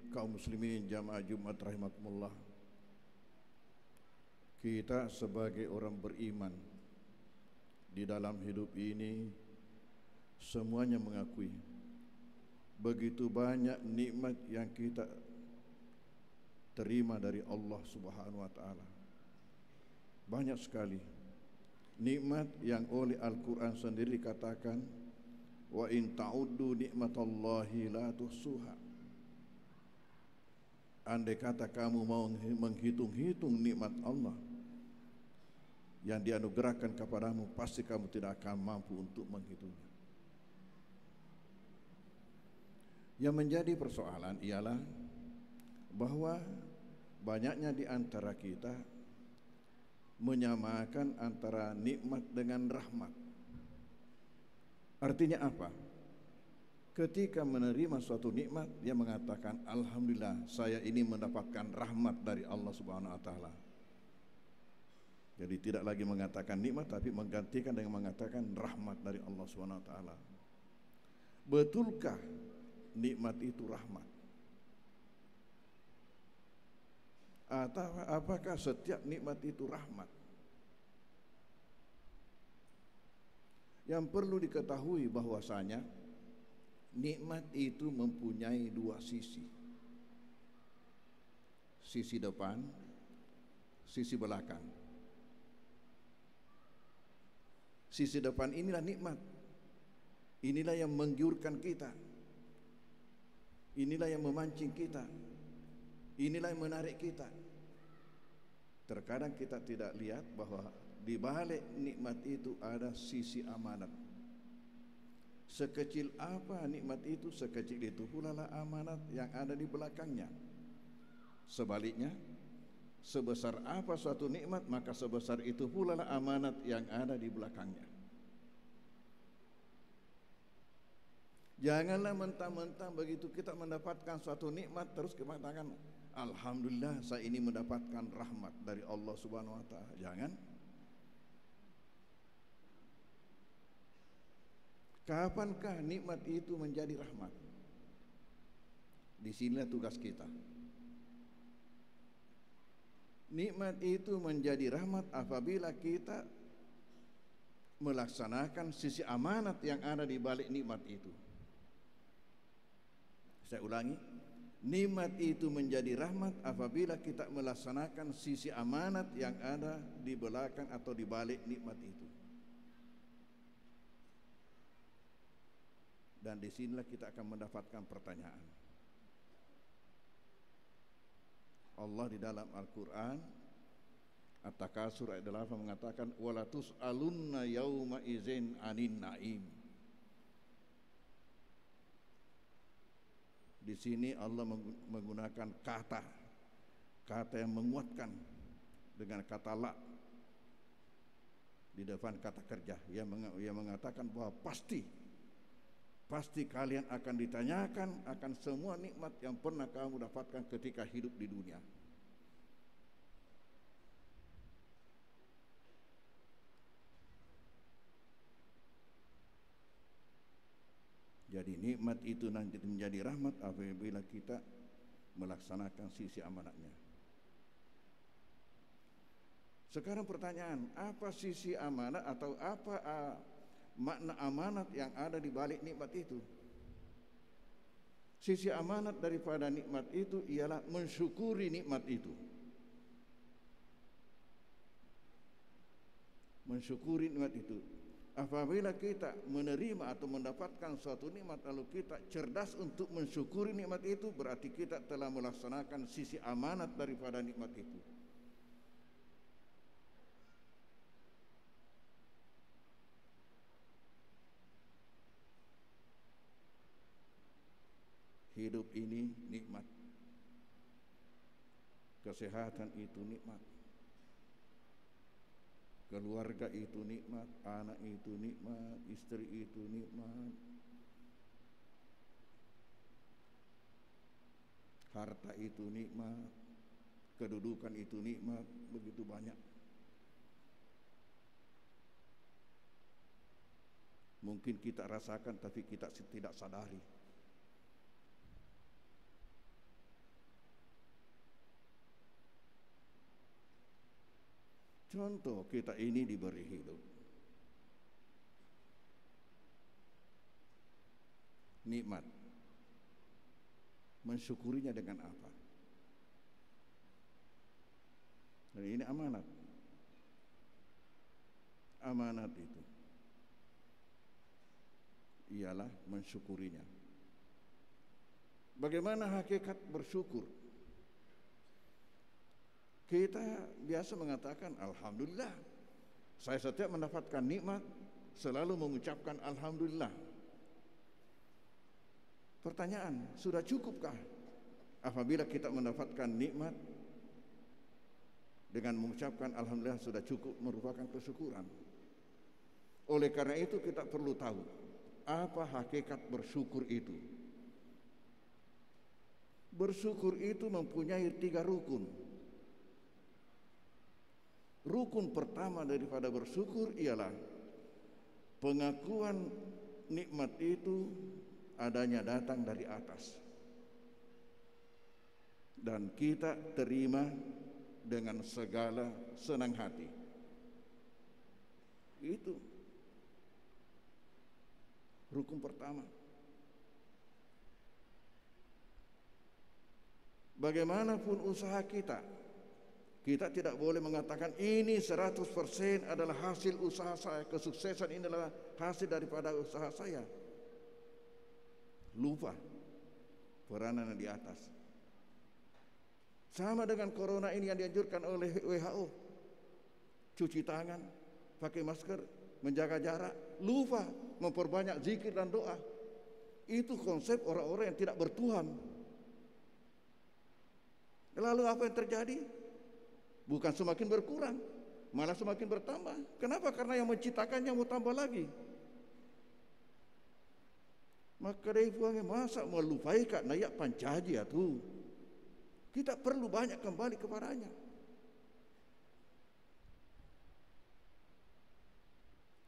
Kaum muslimin jamaah Jumat rahimakumullah, kita sebagai orang beriman di dalam hidup ini semuanya mengakui begitu banyak nikmat yang kita terima dari Allah Subhanahu wa taala. Banyak sekali nikmat yang oleh Al-Qur'an sendiri dikatakan, wa in ta'uddu nikmatallahi la tuhsuha. Andai kata kamu mau menghitung-hitung nikmat Allah yang dianugerahkan kepadamu, pasti kamu tidak akan mampu untuk menghitungnya. Yang menjadi persoalan ialah bahwa banyaknya di antara kita menyamakan antara nikmat dengan rahmat. Artinya apa? Ketika menerima suatu nikmat, dia mengatakan, alhamdulillah, saya ini mendapatkan rahmat dari Allah Subhanahu wa taala. Jadi tidak lagi mengatakan nikmat, tapi menggantikan dengan mengatakan rahmat dari Allah Subhanahu wa taala. Betulkah nikmat itu rahmat? Atau apakah setiap nikmat itu rahmat? Yang perlu diketahui bahwasanya nikmat itu mempunyai dua sisi. Sisi depan, sisi belakang. Sisi depan inilah nikmat. Inilah yang menggiurkan kita. Inilah yang memancing kita. Inilah yang menarik kita. Terkadang kita tidak lihat bahwa di balik nikmat itu ada sisi amanat. Sekecil apa nikmat itu, sekecil itu pula lah amanat yang ada di belakangnya. Sebaliknya, sebesar apa suatu nikmat, maka sebesar itu pula lah amanat yang ada di belakangnya. Janganlah mentang-mentang begitu kita mendapatkan suatu nikmat terus kita mengatakan, alhamdulillah saya ini mendapatkan rahmat dari Allah Subhanahu wa taala. Jangan. Kapankah nikmat itu menjadi rahmat? Di sinilah tugas kita. Nikmat itu menjadi rahmat apabila kita melaksanakan sisi amanat yang ada di balik nikmat itu. Saya ulangi, nikmat itu menjadi rahmat apabila kita melaksanakan sisi amanat yang ada di belakang atau di balik nikmat itu. Dan disinilah kita akan mendapatkan pertanyaan. Allah di dalam Al-Quran At-Takasur ayat 8 mengatakan, wala tus'alunna yauma izin anin na'im. Di sini Allah menggunakan kata yang menguatkan dengan kata la di depan kata kerja. Ia mengatakan bahwa pasti kalian akan ditanyakan akan semua nikmat yang pernah kamu dapatkan ketika hidup di dunia. Jadi nikmat itu nanti menjadi rahmat apabila kita melaksanakan sisi amanatnya. Sekarang pertanyaan, apa sisi amanat atau apa makna amanat yang ada di balik nikmat itu? Sisi amanat daripada nikmat itu ialah mensyukuri nikmat itu. Mensyukuri nikmat itu. Apabila kita menerima atau mendapatkan suatu nikmat lalu kita cerdas untuk mensyukuri nikmat itu, berarti kita telah melaksanakan sisi amanat daripada nikmat itu. Hidup ini nikmat. Kesehatan itu nikmat. Keluarga itu nikmat, anak itu nikmat, istri itu nikmat. Harta itu nikmat, kedudukan itu nikmat, begitu banyak. Mungkin kita rasakan tapi kita tidak sadari. Contoh, kita ini diberi hidup, nikmat, mensyukurinya dengan apa? Dan ini amanat. Amanat itu ialah mensyukurinya. Bagaimana hakikat bersyukur? Kita biasa mengatakan alhamdulillah. Saya setiap mendapatkan nikmat selalu mengucapkan alhamdulillah. Pertanyaan, sudah cukupkah apabila kita mendapatkan nikmat dengan mengucapkan alhamdulillah sudah cukup merupakan kesyukuran? Oleh karena itu kita perlu tahu apa hakikat bersyukur itu. Bersyukur itu mempunyai 3 rukun. Rukun pertama daripada bersyukur ialah pengakuan nikmat itu adanya datang dari atas dan kita terima dengan segala senang hati. Itu rukun pertama. Bagaimanapun usaha kita, kita tidak boleh mengatakan ini 100% adalah hasil usaha saya, kesuksesan ini adalah hasil daripada usaha saya. Lupa peranan di atas. Sama dengan corona ini yang dianjurkan oleh WHO. Cuci tangan, pakai masker, menjaga jarak, lupa memperbanyak zikir dan doa. Itu konsep orang-orang yang tidak bertuhan. Lalu apa yang terjadi? Bukan semakin berkurang, malah semakin bertambah. Kenapa? Karena yang menciptakannya mau tambah lagi. Maka dari buangnya masa melupai Kak Nayak Pancaji itu. Kita perlu banyak kembali kepadanya.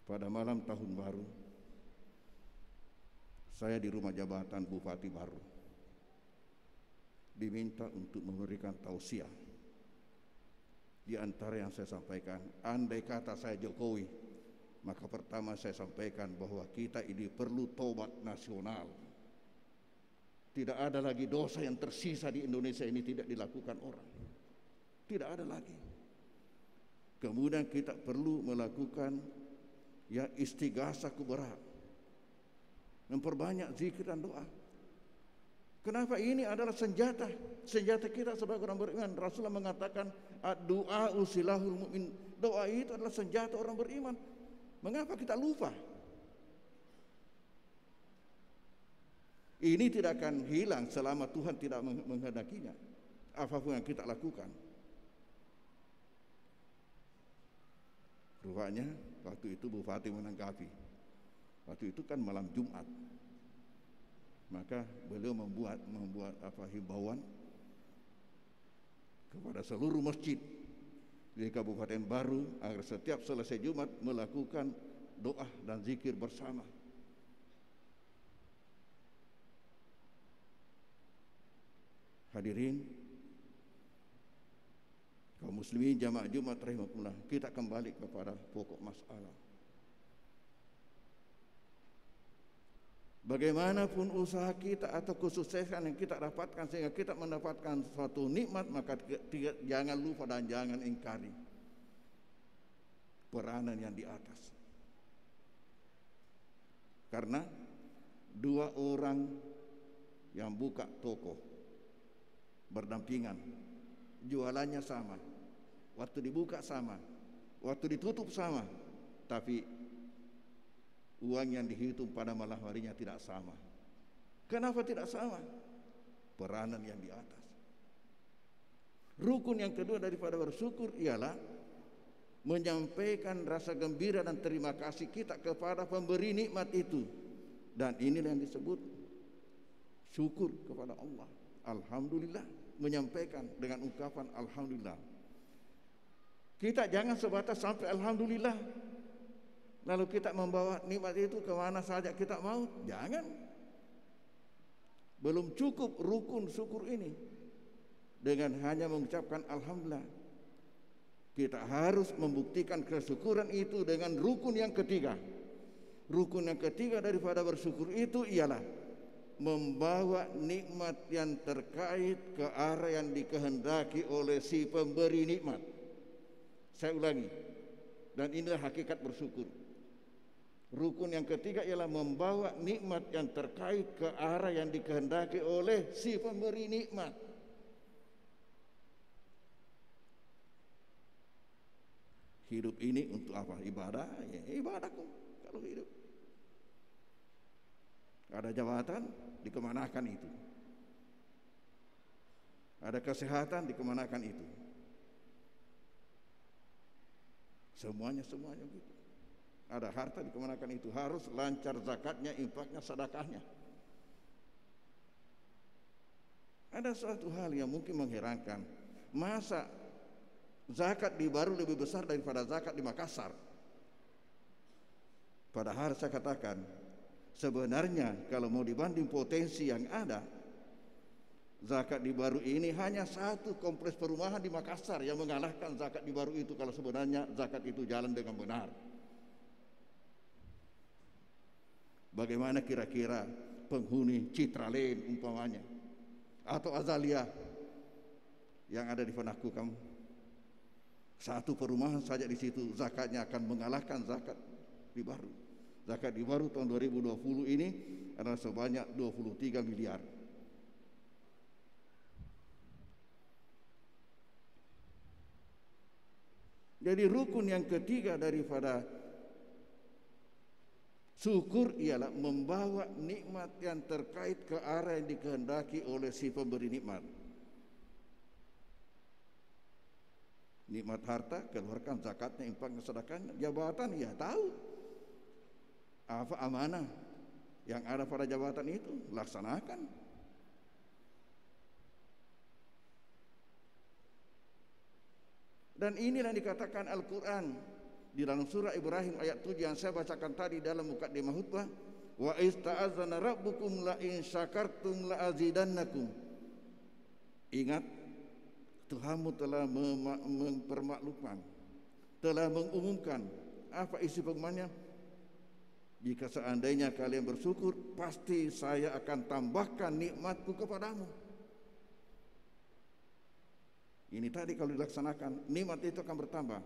Pada malam tahun baru, saya di rumah jabatan Bupati baru diminta untuk memberikan tausiah. Di antara yang saya sampaikan, andai kata saya Jokowi, maka pertama saya sampaikan bahwa kita ini perlu tobat nasional. Tidak ada lagi dosa yang tersisa di Indonesia ini tidak dilakukan orang. Tidak ada lagi. Kemudian kita perlu melakukan istighasah kubra, memperbanyak zikir dan doa. Kenapa? Ini adalah senjata kita sebagai orang beriman. Rasulullah mengatakan doa usilahul mu'min. Doa itu adalah senjata orang beriman. Mengapa kita lupa? Ini tidak akan hilang selama Tuhan tidak menghendakinya. Apapun yang kita lakukan. Rupanya waktu itu Bupati menanggapi. Waktu itu kan malam Jumat. Maka beliau membuat himbauan kepada seluruh masjid di Kabupaten Baru agar setiap selesai Jumat melakukan doa dan zikir bersama. Hadirin kaum muslimin jamaah Jumat rahimakumullah, kita kembali kepada pokok masalah. Bagaimanapun usaha kita atau kesuksesan yang kita dapatkan sehingga kita mendapatkan suatu nikmat, maka jangan lupa dan jangan ingkari peranan yang di atas. Karena 2 orang yang buka toko berdampingan, jualannya sama, waktu dibuka sama, waktu ditutup sama, tapi uang yang dihitung pada malam harinya tidak sama. Kenapa tidak sama? Peranan yang di atas. Rukun yang kedua daripada bersyukur ialah menyampaikan rasa gembira dan terima kasih kita kepada pemberi nikmat itu. Dan inilah yang disebut syukur kepada Allah. Alhamdulillah, menyampaikan dengan ungkapan alhamdulillah. Kita jangan sebatas sampai alhamdulillah lalu kita membawa nikmat itu kemana saja kita mau. Jangan. Belum cukup rukun syukur ini dengan hanya mengucapkan alhamdulillah. Kita harus membuktikan kesyukuran itu dengan rukun yang ketiga. Rukun yang ketiga daripada bersyukur itu ialah membawa nikmat yang terkait ke arah yang dikehendaki oleh si pemberi nikmat. Saya ulangi, dan inilah hakikat bersyukur. Rukun yang ketiga ialah membawa nikmat yang terkait ke arah yang dikehendaki oleh si pemberi nikmat. Hidup ini untuk apa? Ibadah, ya ibadah kok kalau hidup. Ada jabatan, dikemanakan itu. Ada kesehatan, dikemanakan itu. Semuanya gitu. Ada harta, dikemanakan itu. Harus lancar zakatnya, infaknya, sedekahnya. Ada suatu hal yang mungkin mengherankan. Masa zakat di Baru lebih besar daripada zakat di Makassar? Padahal saya katakan, sebenarnya kalau mau dibanding potensi yang ada, zakat di Baru ini hanya satu kompleks perumahan di Makassar yang mengalahkan zakat di Baru itu, kalau sebenarnya zakat itu jalan dengan benar. Bagaimana kira-kira penghuni Citralen umpamanya, atau Azalia yang ada di Fanaku kamu? Satu perumahan saja di situ zakatnya akan mengalahkan zakat di Baru. Zakat di Baru tahun 2020 ini adalah sebanyak 23 miliar. Jadi rukun yang ketiga daripada syukur ialah membawa nikmat yang terkait ke arah yang dikehendaki oleh si pemberi nikmat. Nikmat harta, keluarkan zakatnya, infaknya, sedekahnya. Jabatan, ya tahu apa amanah yang ada pada jabatan itu, laksanakan. Dan inilah yang dikatakan Al-Quran di dalam surah Ibrahim ayat 7 yang saya bacakan tadi dalam muqaddimah khutbah. Wa ista'azana rabbukum la in syakartum la azidannakum. Ingat, Tuhanmu telah mempermaklumkan, telah mengumumkan. Apa isi pengumumannya? Jika seandainya kalian bersyukur, pasti saya akan tambahkan nikmatku kepadamu. Ini tadi kalau dilaksanakan, nikmat itu akan bertambah.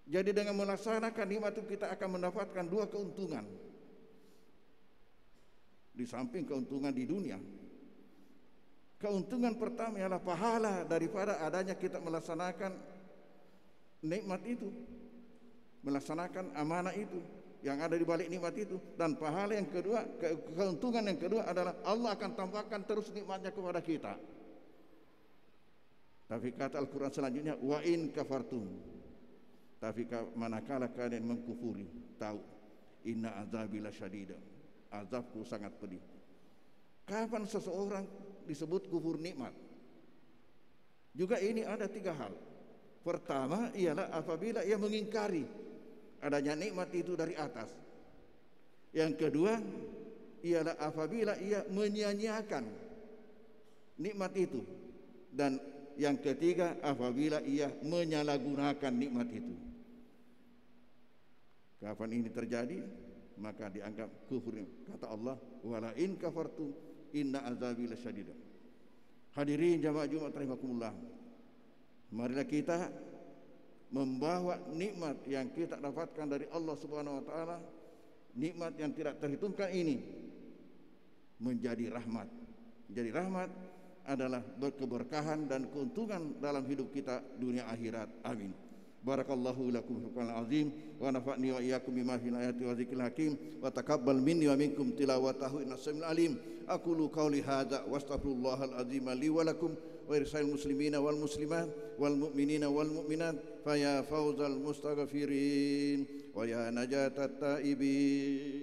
Jadi dengan melaksanakan nikmat itu kita akan mendapatkan dua keuntungan. Di samping keuntungan di dunia, keuntungan pertama ialah pahala daripada adanya kita melaksanakan nikmat itu, melaksanakan amanah itu yang ada di balik nikmat itu. Dan pahala yang kedua, keuntungan yang kedua adalah Allah akan tambahkan terus nikmatnya kepada kita. Tapi kata Al-Quran selanjutnya, wa in kafartum, tapi manakala kalian mengkufuri, tahu inna azabi lasyadid, azabku sangat pedih. Kapan seseorang disebut kufur nikmat? Juga ini ada tiga hal. Pertama ialah apabila ia mengingkari adanya nikmat itu dari atas. Yang kedua ialah apabila ia menyia-nyiakan nikmat itu. Dan yang ketiga apabila ia menyalahgunakan nikmat itu. Kapan ini terjadi? Maka dianggap kufur. Kata Allah, wala in kafartum inna azabi lasyadid. Hadirin jamaah Jumat rahimakumullah, marilah kita membawa nikmat yang kita dapatkan dari Allah Subhanahu wa taala, nikmat yang tidak terhitungkan ini menjadi rahmat. Jadi rahmat adalah berkeberkahan dan keuntungan dalam hidup kita dunia akhirat. Amin. Barakallahu lakum fil Qur'anil azim wa nafa'ni wa iyyakum bima fil ayati wa dzikril hakim wa taqabbal minni wa minkum tilawatahu innas samiul alim. Aqulu qawli hadza wa astaghfirullahal azim li wa lakum wa irsalil muslimina wal muslimat wal mu'minina wal mu'minat fa ya fawzal mustaghfirin wa ya najatat taibin.